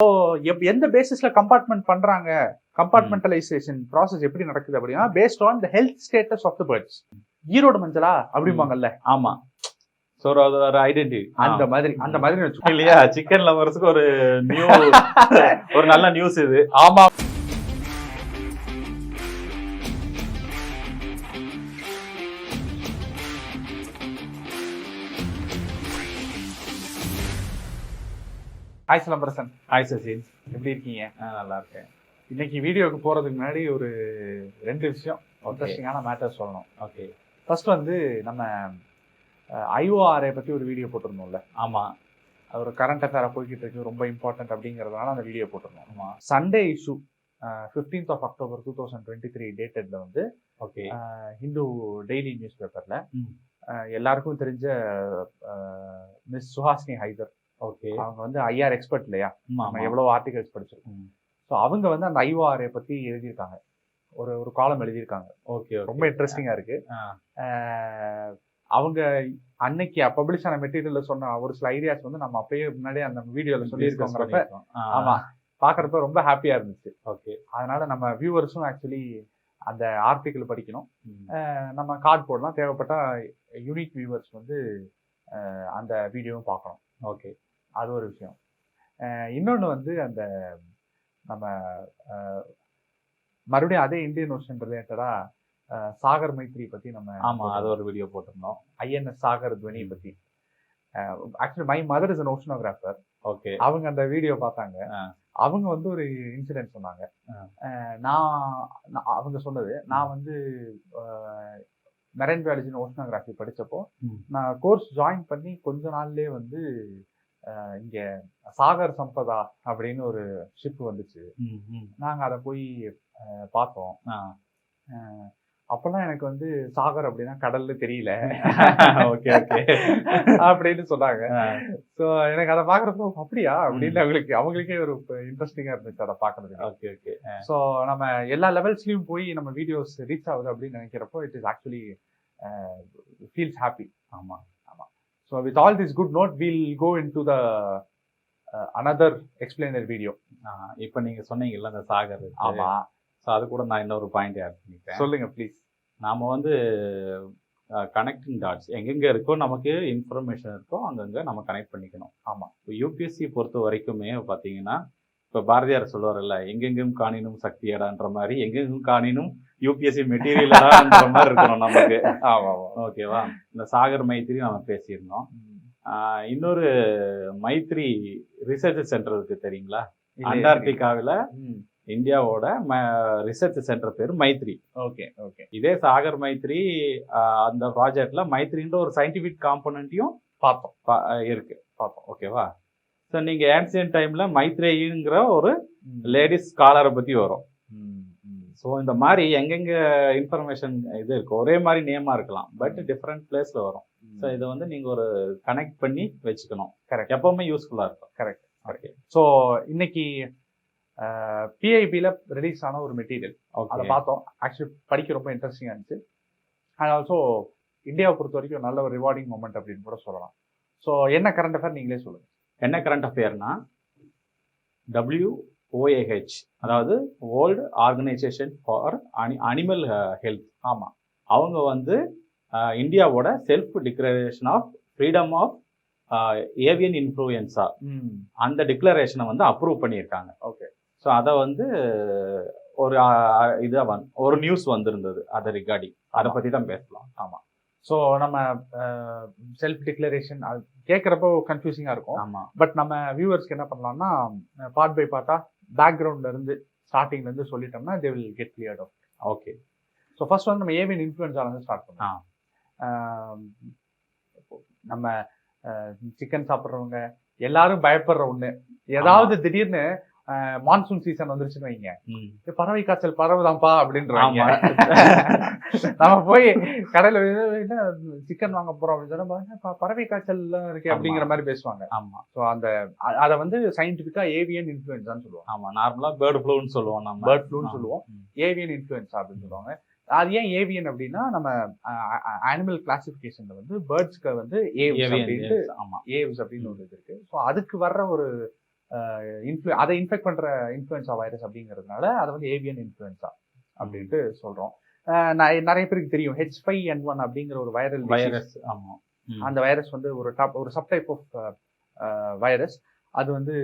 எந்த பேசிஸ்ல கம்பார்ட்மெண்ட் பண்றாங்க, கம்பார்ட்மெண்டலைசேஷன் ப்ராசஸ் எப்படி நடக்குது அப்படின்னா based on the health status of the birds. Erode மஞ்சளா அப்படிம்பாங்கல்ல. ஆமா, சோ அது ஒரு ஐடென்டிட்டி. அந்த மாதிரி இல்லையா? சிக்கன் லவர்ஸ்க்கு ஒரு ஒரு நல்ல நியூஸ் இது. ஆமா. ஹாய் சிலம்பரசன். ஹாய் சசீன், எப்படி இருக்கீங்க? நல்லா இருக்கேன். இன்னைக்கு வீடியோக்கு போறதுக்கு முன்னாடி ஒரு 2 விஷயம் இன்ட்ரெஸ்டிங்கான மேட்டர் சொல்லணும். ஓகே. ஃபர்ஸ்ட் வந்து நம்ம IORA பத்தி ஒரு வீடியோ போட்டிருந்தோம்ல. ஆமா, அது ஒரு கரண்ட் அஃபேரா போய்கிட்டு இருக்கு, ரொம்ப இம்பார்ட்டன்ட் அப்படிங்கிறதுனால அந்த வீடியோ போட்டிருந்தோம். ஆமா. Sunday issue 15th of October 2023 டேட்டட்ல வந்து ஓகே, ஹிந்து டெய்லி நியூஸ் பேப்பர்ல எல்லாருக்கும் தெரிஞ்ச மிஸ் சுஹாசினி ஹைதர். ஓகே. அவங்க வந்து IR எக்ஸ்பர்ட் இல்லையா? நம்ம எவ்வளவு ஆர்டிகல்ஸ் படிச்சிருக்கோம். ஸோ அவங்க வந்து அந்த IORA பத்தி எழுதியிருக்காங்க, ஒரு காலம் எழுதியிருக்காங்க. ஓகே, ரொம்ப இன்ட்ரெஸ்டிங்கா இருக்கு. அவங்க அன்னைக்கு பப்ளிஷ் ஆன மெட்டீரியல்ல சொன்ன ஒரு சில ஐடியாஸ் வந்து நம்ம அப்பயே முன்னாடியே அந்த வீடியோல சொல்லியிருக்கோங்கிறப்ப ஆமா பாக்குறப்ப ரொம்ப ஹாப்பியா இருந்துச்சு. ஓகே, அதனால நம்ம வியூவர்ஸும் ஆக்சுவலி அந்த ஆர்டிக்கிள் படிக்கணும். நம்ம கார்டு போடலாம், தேவைப்பட்டா யூனிக் வியூவர்ஸ் வந்து அந்த வீடியோவும் பார்க்கணும். ஓகே, அது ஒரு விஷயம். இன்னொன்று வந்து அந்த நம்ம மறுபடியும் அதே இந்தியன் ஓஷன் ரிலேட்டடா சாகர் மைத்ரி பத்தி நம்ம அது ஒரு வீடியோ போட்டிருந்தோம். INS சாகர் துவனி பத்தி. Actually my mother is an oceanographer. Okay. அவங்க அந்த வீடியோ பார்த்தாங்க. அவங்க வந்து ஒரு இன்சிடென்ட் சொன்னாங்க. அவங்க சொன்னது, நான் வந்து மெரைன் பயாலஜி ஓஷனோகிராஃபி படிச்சப்போ நான் கோர்ஸ் ஜாயின் பண்ணி கொஞ்ச நாள்லயே வந்து இங்க சாகர் சம்பதா அப்படின்னு ஒரு ஷிப் வந்துச்சு. நாங்க அதை போய் பார்த்தோம். அப்பெல்லாம் எனக்கு வந்து சாகர் அப்படின்னா கடல்ல தெரியல. ஓகே ஓகே அப்படின்னு சொன்னாங்க. ஸோ எனக்கு அதை பாக்குறப்போ அப்படியா அப்படின்னு அவங்களுக்கே ஒரு இன்ட்ரெஸ்டிங்கா இருந்துச்சு அதை பாக்குறதுக்கு. Okay okay. ஸோ நம்ம எல்லா லெவல்ஸ்லயும் போய் நம்ம வீடியோஸ் ரீச் ஆகுது அப்படின்னு நினைக்கிறப்போ it is actually feels happy. ஆமா ஆமா. So with all this good note will go in to the another explainer video. இப்போ நீங்க சொன்னீங்கல்ல அந்த சாகர். ஆமா. ஸோ அது கூட நான் இன்னொரு பாயிண்ட் ஆட் பண்ணிக்கிறேன். சொல்லுங்க ப்ளீஸ். நாம வந்து கனெக்டிங் டாட்ஸ் எங்கெங்க இருக்கோ, நமக்கு இன்ஃபர்மேஷன் இருக்கோ அங்கங்க நம்ம கனெக்ட் பண்ணிக்கணும். ஆமாம். இப்போ UPSC பொறுத்த வரைக்குமே பார்த்தீங்கன்னா, இப்போ பாரதியார் சொல்லுவார்ல, எங்கெங்கும் காணினும் சக்தியடான்ற மாதிரி எங்கெங்கும் காணினும் UPSC மெட்டீரியலான்ற மாதிரி இருக்கணும் நமக்கு. ஆமாம். ஓகேவா? இந்த சாகர் மைத்ரி நம்ம பேசியிருந்தோம். இன்னொரு மைத்ரி ரிசர்ச் சென்டர் இருக்கு தெரியுங்களா? அண்டார்டிகாவில் இந்தியாவோட ரிசர்ச் சென்டர் பேர் மைத்ரி. Okay okay. இதே சாகர் மைத்ரி அந்த ப்ராஜெக்ட்ல மைத்ரின்ற ஒரு சயின்டிபிக் காம்பனண்ட்டையும் பார்ப்போம். ஓகேவா? ஸோ நீங்க ஏன்சியன்ட் டைம்ல மைத்ரேயிங்கிற ஒரு லேடிஸ் ஸ்காலரை பத்தி வரும். ஸோ இந்த மாதிரி எங்கெங்க இன்ஃபர்மேஷன் இது இருக்கு, ஒரே மாதிரி நேமா இருக்கலாம், பட் டிஃப்ரெண்ட் பிளேஸ்ல வரும். ஸோ இதை வந்து நீங்க ஒரு கனெக்ட் பண்ணி வச்சுக்கணும். கரெக்ட். எப்பவுமே யூஸ்ஃபுல்லா இருக்கும். கரெக்ட். ஓகே. ஸோ இன்னைக்கு PIBல ரிலீஸ் ஆன ஒரு மெட்டீரியல் அதை பார்த்தோம். ஆக்சுவலி படிக்க ரொம்ப இன்ட்ரெஸ்டிங்காக இருந்துச்சு. அண்ட் ஆல்சோ இந்தியாவை பொறுத்த வரைக்கும் நல்ல ஒரு ரிவார்டிங் மூமெண்ட் அப்படின்னு கூட சொல்லலாம். ஸோ என்ன கரண்ட் அஃபேர் நீங்களே சொல்லுங்க. என்ன கரண்ட் அஃபேர்னா, WOAH அதாவது world organisation for animal health. ஆமாம், அவங்க வந்து இந்தியாவோட self declaration of freedom of avian influenza அந்த டிக்ளரேஷனை வந்து அப்ரூவ் பண்ணியிருக்காங்க. ஓகே. ஸோ அதை வந்து ஒரு நியூஸ் வந்திருந்தது அதை ரிகார்டிங், அதை பற்றி தான் பேசலாம். ஆமாம். ஸோ நம்ம செல்ஃப் டிக்ளரேஷன் அது கேட்குறப்போ கன்ஃபியூசிங்காக இருக்கும். ஆமாம். பட் நம்ம வியூவர்ஸ்க்கு என்ன பண்ணலாம்னா, பார்ட் பை பார்ட்டாக பேக்ரவுண்ட்ல இருந்து ஸ்டார்டிங்ல இருந்து சொல்லிட்டோம்னா they will get cleared out. Okay. So first வந்து நம்ம ஏவியன் இன்ஃப்ளூயன்ஸால இருந்து ஸ்டார்ட் பண்ணலாம். நம்ம சிக்கன் சாப்பிட்றவங்க எல்லாரும் பயப்படுற ஒண்ணு, ஏதாவது திடீர்னு மான்சூன் சீசன் வந்துருச்சுன்னு வைங்க, பறவை காய்ச்சல் பரவுதான்ப்பா அப்படின்றாங்க. நம்ம போய் கடையில சிக்கன் வாங்க போறோம் அப்படின்னு சொன்னா பறவை காய்ச்சல் இருக்கு அப்படிங்கிற மாதிரி பேசுவாங்க. ஆமா. ஸோ அதை வந்து சயின்டிபிக்கா ஏவியன் இன்ஃப்ளூயன்ஸான்னு சொல்லுவோம். ஆமா, நார்மலா பேர்ட் ஃப்ளூன்னு சொல்லுவோம். நம்ம பேர்ட் ஃப்ளூன்னு சொல்லுவோம், ஏவியன் இன்ஃப்ளூயன்ஸா அப்படின்னு சொல்லுவாங்க. அது ஏன் ஏவியன் அப்படின்னா, நம்ம அனிமல் கிளாசிபிகேஷன்ல வந்து பேர்ட்ஸ்க்கு வந்து ஏவ்ஸ் அப்படின்னு ஒரு இது இருக்கு. ஸோ அதுக்கு வர்ற ஒரு அதை இன்ஃபெக்ட் பண்ற இன்ஃப்ளூயன்சா வைரஸ் அப்படிங்கிறதுனால அதை வந்து ஏவியன் இன்ஃப்ளூயன்சா அப்படின்ட்டு சொல்றோம். நிறைய பேருக்கு தெரியும் H5N1 அப்படிங்கிற ஒரு வைரஸ். ஆமா, அந்த வைரஸ் வந்து ஒரு சப்டைப் ஆஃப் வைரஸ். அது வந்து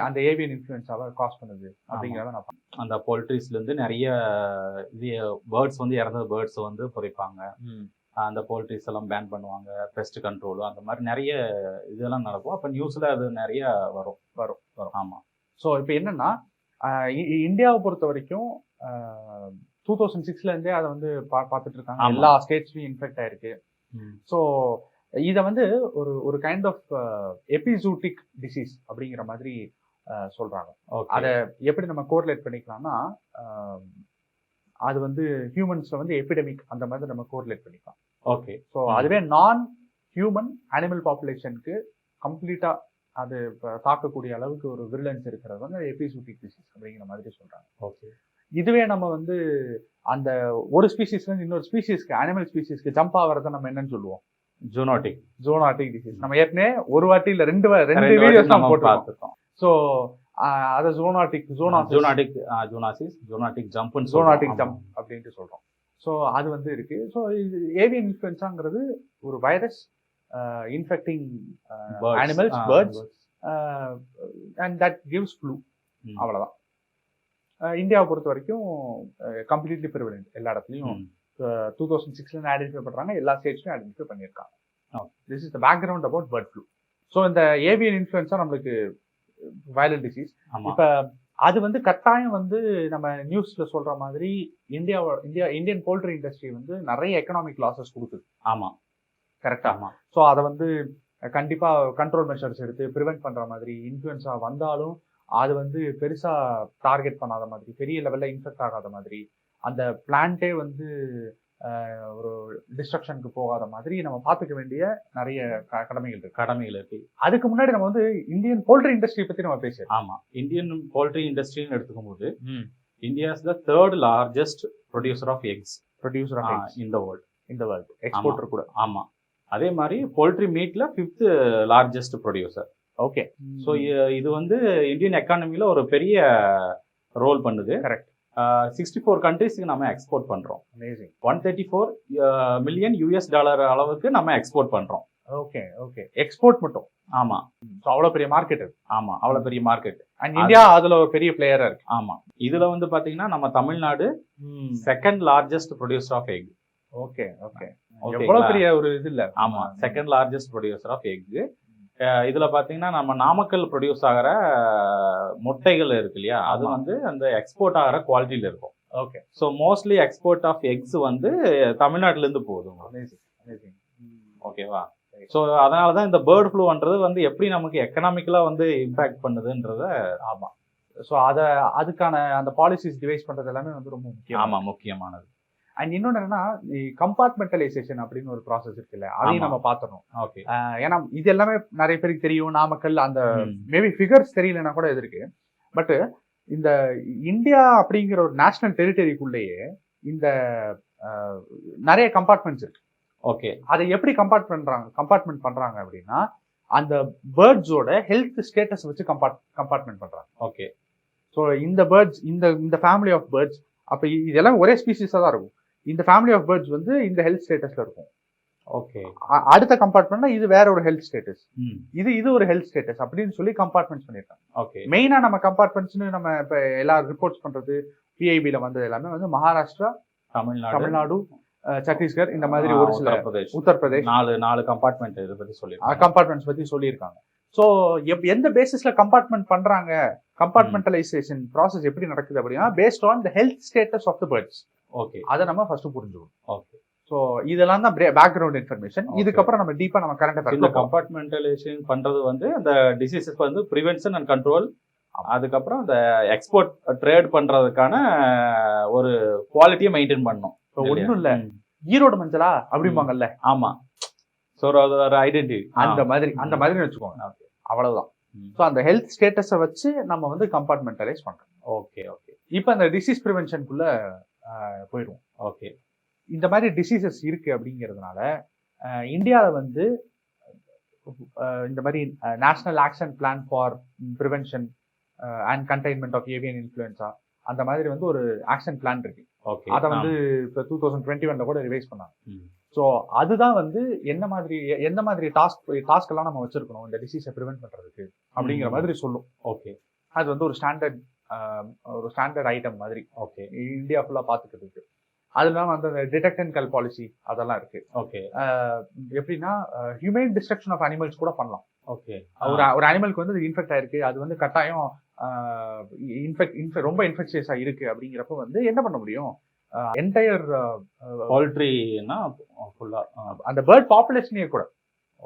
அந்த ஏவியன் இன்ஃப்ளூயன்ஸாவை காஸ் பண்ணுது அப்படிங்கிறத நான் அந்த போல்ட்ரிஸ்ல இருந்து நிறைய இது பேர்ட்ஸ் வந்து இறந்த பேர்ட்ஸ் வந்து புதைப்பாங்க. அந்த போல்ட்ரிஸ் எல்லாம் பேன் பண்ணுவாங்க, பெஸ்ட் கண்ட்ரோல் அந்த மாதிரி நிறைய இதெல்லாம் நடக்கும். அப்போ நியூஸ்ல அது நிறைய வரும். ஆமா. ஸோ இப்போ என்னன்னா இந்தியாவை பொறுத்த வரைக்கும் 2006ல இருந்தே அதை வந்து பார்த்துட்டு இருக்காங்க. எல்லா ஸ்டேட்ஸ்லயும் இன்ஃபெக்ட் ஆயிருக்கு. ஸோ இதை வந்து ஒரு கைண்ட் ஆஃப் எபிசூட்டிக் டிசீஸ் அப்படிங்கிற மாதிரி சொல்றாங்க. அதை எப்படி நம்ம கோரிலேட் பண்ணிக்கலாம்னா அது வந்து ஹியூமன்ஸ்ல வந்து எபிடமிக் அந்த மாதிரி நம்ம கோரிலேட் பண்ணிக்கலாம். ஓகே. ஸோ அதுவே நான் ஹியூமன் அனிமல் பாப்புலேஷனுக்கு கம்ப்ளீட்டா அது தாக்கக்கூடிய அளவுக்கு ஒரு விருலன்ஸ் இருக்கிறது வந்து எபிசூட்டிக் டிசீஸ் அப்படிங்கிற மாதிரி சொல்றாங்க. ஓகே. இதுவே நம்ம வந்து அந்த ஒரு ஸ்பீசிஸ்ல இருந்து இன்னொரு ஸ்பீசிஸ்க்கு அனிமல் ஸ்பீசிஸ்க்கு ஜம்ப் ஆகிறத நம்ம என்னன்னு சொல்லுவோம்? Zoonotic disease. நம்ம ஏற்கனவே ஒரு வாட்டி இல்ல ரெண்டு வீடியோஸ் நம்ம போட்டு பார்த்துருக்கோம். ஸோ அதை ஜூனாட்டிக் ஜம்ப் அப்படின்ட்டு சொல்றோம். ஸோ அது வந்து இருக்கு. ஸோ இது ஏவியன் இன்ஃப்ளூயன்ஸாங்கிறது ஒரு virus infecting animals, birds and that gives flu. அவ்வளவுதான். இந்தியாவை பொறுத்த வரைக்கும் கம்ப்ளீட்லி ப்ரிவலண்ட். எல்லா இடத்துலையும் 2006ல ஐடென்டிஃபை பண்றாங்க. எல்லா ஸ்டேட்ஸ்லயும் ஐடென்டிஃபை பண்ணியிருக்காங்க. This is the background about bird flu. So இந்த ஏவியன் இன்ஃப்ளூயன்ஸா நம்மளுக்கு வைரல் டிசீஸ். இப்ப அது வந்து கட்டாயம் வந்து நம்ம நியூஸ்ல சொல்ற மாதிரி இந்தியன் போல்ட்ரி இண்டஸ்ட்ரி வந்து நிறைய எக்கனாமிக் லாசஸ் கொடுக்குது. ஆமா, கரெக்டா. ஸோ அதை வந்து கண்டிப்பா கண்ட்ரோல் மெஷர்ஸ் எடுத்து ப்ரிவென்ட் பண்ற மாதிரி இன்ஃப்ளூயன்ஸா வந்தாலும் அது வந்து பெருசா டார்கெட் பண்ணாத மாதிரி, பெரிய லெவல்ல இன்ஃபெக்ட் ஆகாத மாதிரி, அந்த பிளான்ட்டே வந்து ஒரு டிஸ்ட்ரக்ஷனுக்கு போகாத மாதிரி நம்ம பார்த்துக்க வேண்டிய நிறைய கடமைகள் இருக்கு. அதுக்கு முன்னாடி நம்ம வந்து இந்தியன் போல்ட்ரி இண்டஸ்ட்ரி பத்தி நம்ம பேசுறோம். ஆமா, இந்தியன் போல்ட்ரி இண்டஸ்ட்ரின்னு எடுத்துக்கும் போது India is the 3rd largest producer of eggs in the world. Exporter கூட. ஆமா. அதே மாதிரி போல்ட்ரி மீட்ல 5th largest producer. Okay. So இது வந்து இந்தியன் எக்கானமில ஒரு பெரிய ரோல் பண்ணுது. கரெக்ட். 64 கண்ட்ரீஸ்க்கு நம்ம எக்ஸ்போர்ட் பண்றோம். அமேசிங். $134 million அளவுக்கு நம்ம எக்ஸ்போர்ட் பண்றோம். ஓகே. எக்ஸ்போர்ட் மட்டும். ஆமா. ஸோ அவ்வளோ பெரிய மார்க்கெட் அது. ஆமா, அவ்வளோ பெரிய மார்க்கெட். அண்ட் இந்தியா அதுல ஒரு பெரிய பிளேயரா இருக்கு. ஆமா. இதுல வந்து பாத்தீங்கன்னா நம்ம Tamil Nadu 2nd largest producer of egg. Okay. எவ்வளவு பெரிய ஒரு இது இல்ல. ஆமா, 2nd largest producer of egg. இதுல பாத்தீங்கன்னா நம்ம நாமக்கல் ப்ரொடியூஸ் ஆகிற முட்டைகள் இருக்கு இல்லையா, அது வந்து அந்த எக்ஸ்போர்ட் ஆகிற குவாலிட்டியில இருக்கும். Okay. So mostly export of eggs வந்து தமிழ்நாட்டுல இருந்து போகுது. ஓகேவா. ஸோ அதனாலதான் இந்த பேர்ட் ஃப்ளூன்றது வந்து எப்படி நமக்கு எக்கனாமிக்கலா வந்து இம்பாக்ட் பண்ணுதுன்றத. ஆமா. ஸோ அதுக்கான அந்த பாலிசிஸ் டிவைஸ் பண்றது எல்லாமே வந்து ரொம்ப முக்கியம். ஆமா, முக்கியமானது. அண்ட் இன்னொன்னு என்னன்னா கம்பார்ட்மெண்டலைசேஷன் அப்படின்னு ஒரு ப்ராசஸ் இருக்குல்ல, அதையும் நம்ம பாத்துறோம். ஓகே. ஏன்னா இது எல்லாமே நிறைய பேருக்கு தெரியும். நாமக்கல் அந்த மேபி ஃபிகர்ஸ் தெரியலன்னா கூட இது இருக்கு. பட் இந்த இந்தியா அப்படிங்கிற ஒரு நேஷனல் டெரிட்டரிக்குள்ளேயே இந்த நிறைய கம்பார்ட்மெண்ட்ஸ் இருக்கு. ஓகே. அதை எப்படி கம்பார்ட்மெண்ட் பண்றாங்க அப்படின்னா அந்த பேர்ட்ஸோட ஹெல்த் ஸ்டேட்டஸ் வச்சு கம்பார்ட்மெண்ட் பண்றாங்க. ஓகே. ஸோ இந்த பேர்ட்ஸ் இந்த ஃபேமிலி ஆஃப் பேர்ட்ஸ், அப்ப இதெல்லாம் ஒரே ஸ்பீசிஸா தான் இருக்கும். இந்த ஃபேமிலி ஆஃப் பேர்ட்ஸ் வந்து இந்த ஹெல்த் ஸ்டேட்டஸ்ல இருக்கும். ஓகே. அடுத்த கம்பார்ட்மெண்ட்னா இது வேற ஒரு ஹெல்த் ஸ்டேட்டஸ், இது ஒரு ஹெல்த் ஸ்டேட்டஸ் அப்படின்னு சொல்லி கம்பார்ட்மெண்ட்ஸ் பண்ணிருக்காங்க. ஓகே. மெயினா நம்ம கம்பார்ட்மெண்ட்ஸ்னு நம்ம இப்ப எல்லா ரிப்போர்ட்ஸ் பண்றது பிஐபில வந்தது எல்லாமே வந்து மகாராஷ்டிரா, தமிழ்நாடு, சத்தீஸ்கர், இந்த மாதிரி ஒரு சில உத்தரப்பிரதேஷ் 4 கம்பார்ட்மெண்ட் இதை பத்தி கம்பார்ட்மெண்ட்ஸ் பத்தி சொல்லியிருக்காங்க. ஸோ எந்த பேசிஸ்ல கம்பார்ட்மெண்ட் பண்றாங்க, கம்பார்ட்மெண்டலைசேஷன் ப்ராசஸ் எப்படி நடக்குது அப்படின்னா based on the health status of the birds. Okay. அதை நம்ம ஃபர்ஸ்ட் புரிஞ்சுக்கணும். ஓகே. ஸோ இதெல்லாம் தான் பேக்ரவுண்ட் இன்ஃபர்மேஷன். இதுக்கப்புறம் நம்ம டீப்பா நம்ம கரண்ட் அஃபேர்ஸ் கம்பார்ட்மெண்டலைசேஷன் பண்றது வந்து அந்த டிசீசஸ் வந்து ப்ரிவென்ஷன் அண்ட் கண்ட்ரோல், அதுக்கப்புறம் அந்த எக்ஸ்போர்ட் ட்ரேட் பண்றதுக்கான ஒரு குவாலிட்டியை மெயின்டைன் பண்ணணும். ஒன்றும் இல்ல, ஈரோடு மஞ்சளா அப்படிம்பாங்கல்ல. ஆமா. ஸோ ஒரு ஐடென்டிட்டி அந்த மாதிரி வச்சுக்கோங்க. அவ்வளவுதான். ஸோ அந்த ஹெல்த் ஸ்டேட்டஸை வச்சு நம்ம வந்து கம்பார்ட்மெண்டலைஸ் பண்றோம். ஓகே. இப்போ அந்த டிசீஸ் ப்ரிவென்ஷனுக்குள்ள போயிடுவோம். ஓகே. இந்த மாதிரி டிசீசஸ் இருக்கு அப்படிங்கிறதுனால இந்தியாவில் வந்து இந்த மாதிரி national action plan for prevention and containment of avian influenza அந்த மாதிரி வந்து ஒரு ஆக்ஷன் பிளான் இருக்கு. ஓகே. அதை வந்து இப்போ 2021 கூட ரிவைஸ் பண்ணாங்க. ஸோ அதுதான் வந்து எந்த மாதிரி டாஸ்க் எல்லாம் நம்ம வச்சிருக்கணும் இந்த டிசீஸை ப்ரிவென்ட் பண்றதுக்கு அப்படிங்கிற மாதிரி சொல்லும். ஓகே. அது வந்து ஒரு ஸ்டாண்டர்ட் ஐட்டம் மாதிரி. ஓகே. இந்தியா ஃபுல்லா பாத்துக்கிறதுக்கு. அது இல்லாம அந்த டிடெக்ட் அண்ட் கல் பாலிசி அதெல்லாம் இருக்கு. ஓகே. எப்படின்னா ஹியூமன் டிஸ்ட்ரக்ஷன் ஆஃப் அனிமல்ஸ் கூட பண்ணலாம். ஓகே. ஒரு அனிமலுக்கு வந்து இன்ஃபெக்ட் ஆயிருக்கு, அது வந்து கட்டாயம் ரொம்ப இன்ஃபெக்ஷியஸா இருக்கு அப்படிங்கிறப்ப வந்து என்ன பண்ண முடியும், என்டையர் poultryனா ஃபுல்லா அந்த பேர்ட் பாப்புலேஷனே கூட,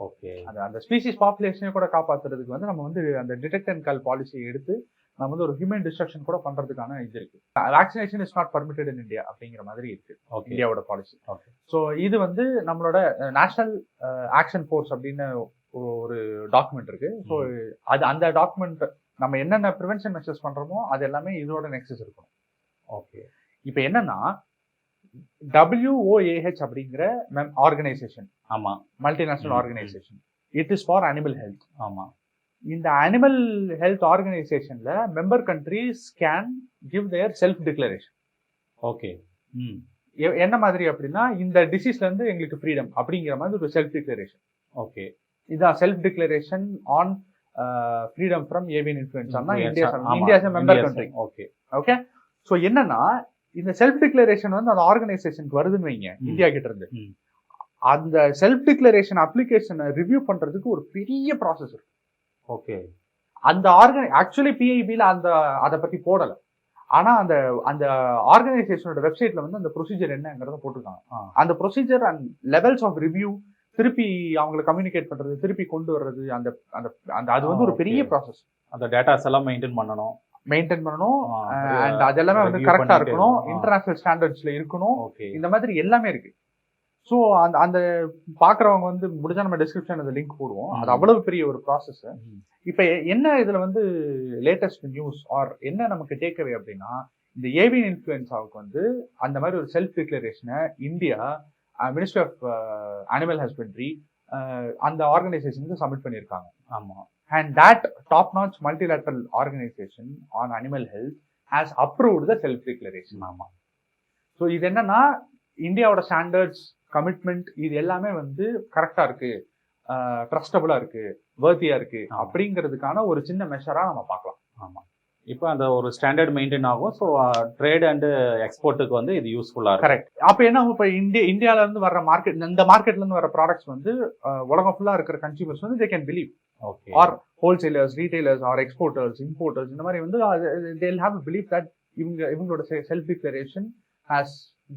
ஓகே, அந்த ஸ்பீசிஸ் பாப்புலேஷனே கூட காப்பாத்துறதுக்கு வந்து நம்ம வந்து அந்த டிடெக்ட் அண்ட் கல் பாலிசியை எடுத்து நம்ம வந்து ஒரு ஹியூமன் டிஸ்ட்ரக்ஷன் கூட பண்றதுக்கான இது இருக்கு. Vaccination is not permitted in India அப்படிங்கிற மாதிரி இருக்கு இந்தியாவோட பாலிசி. ஸோ இது வந்து நம்மளோட நேஷனல் ஆக்ஷன் ஃபோர்ஸ் அப்படின்னு ஒரு டாக்குமெண்ட் இருக்கு. ஸோ அந்த டாக்குமெண்ட் நம்ம என்னென்ன ப்ரிவென்ஷன் மெஷர்ஸ் பண்றோமோ அது எல்லாமே இதோட நெக்ஸஸ் இருக்கணும். ஓகே. இப்போ என்னன்னா WOAH அப்படிங்கிற ஆர்கனைசேஷன், ஆமா, multinational organisation, it is for animal health. ஆமா. இந்த அனிமல் ஹெல்த் ஆர்கனைசேஷன்ல member countries can give their self declaration. Okay. என்ன மாதிரி அப்படின்னா இந்த டிசீஸ்ல இருந்து எங்களுக்கு ஃப்ரீடம் அப்படிங்கிற மாதிரி ஒரு செல்ஃப் டிக்ளரேஷன். ஓகே. இதான் self declaration on freedom from avian influenza India member country. Okay. Okay. So என்னன்னா இந்த செல்ஃப் டிக்ளரேஷன் வந்து அந்த ஆர்கனைசேஷனுக்கு வருதுன்னு வைங்க, இந்தியா கிட்ட இருந்து. அந்த செல்ஃப் டிக்ளரேஷன் அப்ளிகேஷனை ரிவ்யூ பண்றதுக்கு ஒரு பெரிய ப்ராசஸ் இருக்கு. ஓகே. அந்த ஆக்சுவலி PIBல அதை பத்தி போடல, ஆனா அந்த ஆர்கனைசேஷனோட வெப்சைட்ல வந்து அந்த ப்ரொசீஜர் என்னங்கிறத போட்டிருக்காங்க. அந்த procedure and levels of review, திருப்பி அவங்களை கம்யூனிகேட் பண்றது, திருப்பி கொண்டு வர்றது, அது வந்து ஒரு பெரிய ப்ராசஸ். அந்த டேட்டாஸ் எல்லாம் மெயின்டைன் பண்ணணும் அண்ட் அது எல்லாமே வந்து கரெக்டா இருக்கணும், இன்டர்நேஷனல் ஸ்டாண்டர்ட்ஸ்ல இருக்கணும். இந்த மாதிரி எல்லாமே இருக்கு. ஸோ அந்த பாக்குறவங்க வந்து முடிஞ்சா நம்ம டிஸ்கிரிப்ஷன் அந்த லிங்க் போடுவோம். அது அவ்வளவு பெரிய ஒரு ப்ராசஸ். இப்ப என்ன இதுல வந்து லேட்டஸ்ட் நியூஸ் ஆர் என்ன நமக்கு டேக்அவே அப்படின்னா, இந்த ஏவியன் இன்ஃப்ளூயன்ஸாவுக்கு வந்து அந்த மாதிரி ஒரு செல்ஃப் டிக்ளரேஷனை India ministry of animal husbandry அந்த ஆர்கனைசேஷனுக்கு சப்மிட் பண்ணியிருக்காங்க. ஆமா. And that top-notch multilateral organization on animal health has approved the self-declaration. ஆமா. ஸோ இது என்னன்னா இந்தியாவோட ஸ்டாண்டர்ட்ஸ், கமிட்மெண்ட் இது எல்லாமே வந்து கரெக்டா இருக்கு, ட்ரஸ்டபுளா இருக்கு, வர்த்தியா இருக்கு அப்படிங்கிறதுக்கான ஒரு சின்ன மெஷரா நம்ம பார்க்கலாம். ஆமா. இப்போ அந்த ஒரு ஸ்டாண்டர்ட் மெயின்டைன் ஆகும். ஸோ ட்ரேட் அண்ட் எக்ஸ்போர்ட்டுக்கு வந்து இது யூஸ்ஃபுல்லா இருக்கும். கரெக்ட். அப்போ என்ன ஆகும், இப்போ இந்தியால இருந்து வர்ற மார்க்கெட், இந்த மார்க்கெட்ல இருந்து வர ப்ராடக்ட்ஸ் வந்து உலகம் ஃபுல்லா இருக்கிற கன்சியூமர்ஸ் வந்து they can believe. Okay. Or wholesalers, retailers, or exporters, importers, இந்த மாதிரி வந்து they will have a belief that இவங்களோட self declaration has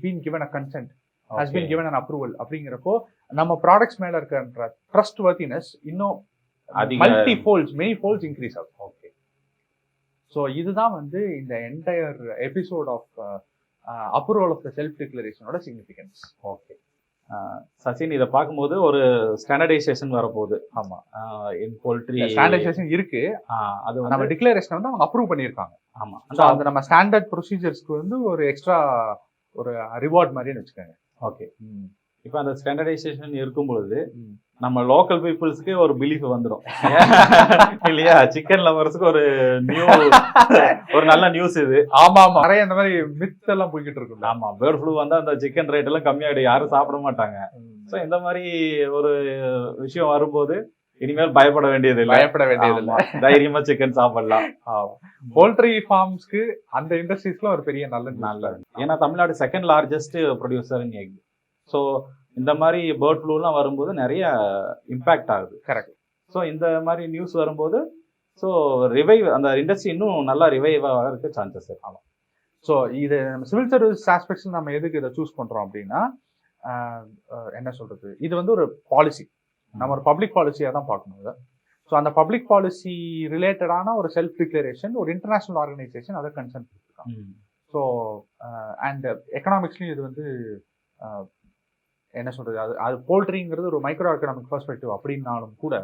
been given a consent, has been given an approval அப்படிங்கிறப்போ நம்ம ப்ராடக்ட்ஸ் மேல இருக்கிற ட்ரஸ்ட் வர்த்தினஸ் இன்னும் many folds increase ஆகும். ஓகே. ஸோ இதுதான் வந்து இந்த entire episode of approval of the self டிக்ளரேஷனோட சிக்னிஃபிகன்ஸ். ஓகே. சசின், இதை பார்க்கும்போது ஒரு ஸ்டாண்டர்டைசேஷன் வரப்போகுது. ஆமா, இன் போல்ட்ரி ஸ்டாண்டர்டைசேஷன் இருக்கு. அது நம்ம டிக்ளரேஷன் வந்து அவங்க அப்ரூவ் பண்ணியிருக்காங்க. ஆமா. அந்த நம்ம ஸ்டாண்டர்ட் ப்ரொசீஜர்ஸ்க்கு வந்து ஒரு எக்ஸ்ட்ரா ஒரு ரிவார்ட் மாதிரின்னு வச்சுக்கோங்க. ஓகே. இப்போ அந்த ஸ்டாண்டர்டைசேஷன் இருக்கும் பொழுது நம்ம லோக்கல் பீப்புள்ஸ்க்கு ஒரு பிலீஃப் வந்துடும் இல்லையா? சிக்கன் லவர்ஸ்க்கு ஒரு நல்ல நியூஸ் இது. ஆமா ஆமா, நிறைய இந்த மாதிரி மித் எல்லாம் போய்கிட்டு இருக்கு. ஆமா, பேர்ட் ஃப்ளூ வந்தா அந்த சிக்கன் ரேட் எல்லாம் கம்மியாயிடும், யாரும் சாப்பிட மாட்டாங்க. ஸோ இந்த மாதிரி ஒரு விஷயம் வரும்போது இனிமேல் பயப்பட வேண்டியது இல்லை, தைரியமா சிக்கன் சாப்பிடலாம். போல்ட்ரி ஃபார்ம்ஸ்க்கு அந்த இண்டஸ்ட்ரீஸ்ல ஒரு பெரிய நல்ல ஏன்னா தமிழ்நாடு செகண்ட் லார்ஜஸ்ட் ப்ரொடியூசர் இன் எக். ஸோ இந்த மாதிரி பேர்ட் ஃப்ளூலாம் வரும்போது நிறைய இம்பேக்ட் ஆகுது. கரெக்ட். ஸோ இந்த மாதிரி நியூஸ் வரும்போது ஸோ அந்த இண்டஸ்ட்ரி இன்னும் நல்லா ரிவைவ் ஆகிறதுக்கு சான்சஸ் இருக்கு. ஆமாம். ஸோ இது நம்ம சிவில் சர்வீஸ் ஆஸ்பெக்ட்ஸ் நம்ம எதுக்கு இதை சூஸ் பண்றோம் அப்படின்னா, என்ன சொல்றது, இது வந்து ஒரு பாலிசி, நம்ம ஒரு பப்ளிக் பாலிசியா தான் பார்க்கணும் இதை. ஸோ அந்த பப்ளிக் பாலிசி ரிலேட்டடான ஒரு செல்ஃப் டிக்ளரேஷன் ஒரு இன்டர்நேஷனல் ஆர்கனைசேஷன் அதை கன்சர்ன் பண்ணிருக்காங்க. ஸோ அண்ட் எக்கனாமிக்ஸ்லயும் இது வந்து என்ன சொல்றது, அது போல்ட்ரிங்கிறது ஒரு மைக்ரோ எக்கனாமிக் பெர்ஸ்பெக்டிவ் அப்படின்னாலும் கூட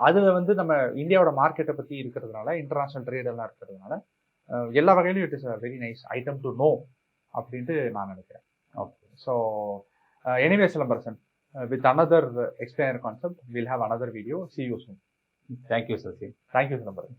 அதுல வந்து நம்ம இந்தியாவோட மார்க்கெட்டை பத்தி இருக்கிறதுனால, இன்டர்நேஷனல் ட்ரேட் எல்லாம் இருக்கிறதுனால எல்லா வகையிலும் it is a very nice item to know அப்படின்ட்டு நான் நினைக்கிறேன். Okay. So anyway Silambarasan, with another explainer concept. We'll have another video. See you soon. Thank you, Saseen. Thank you, Silambarasan.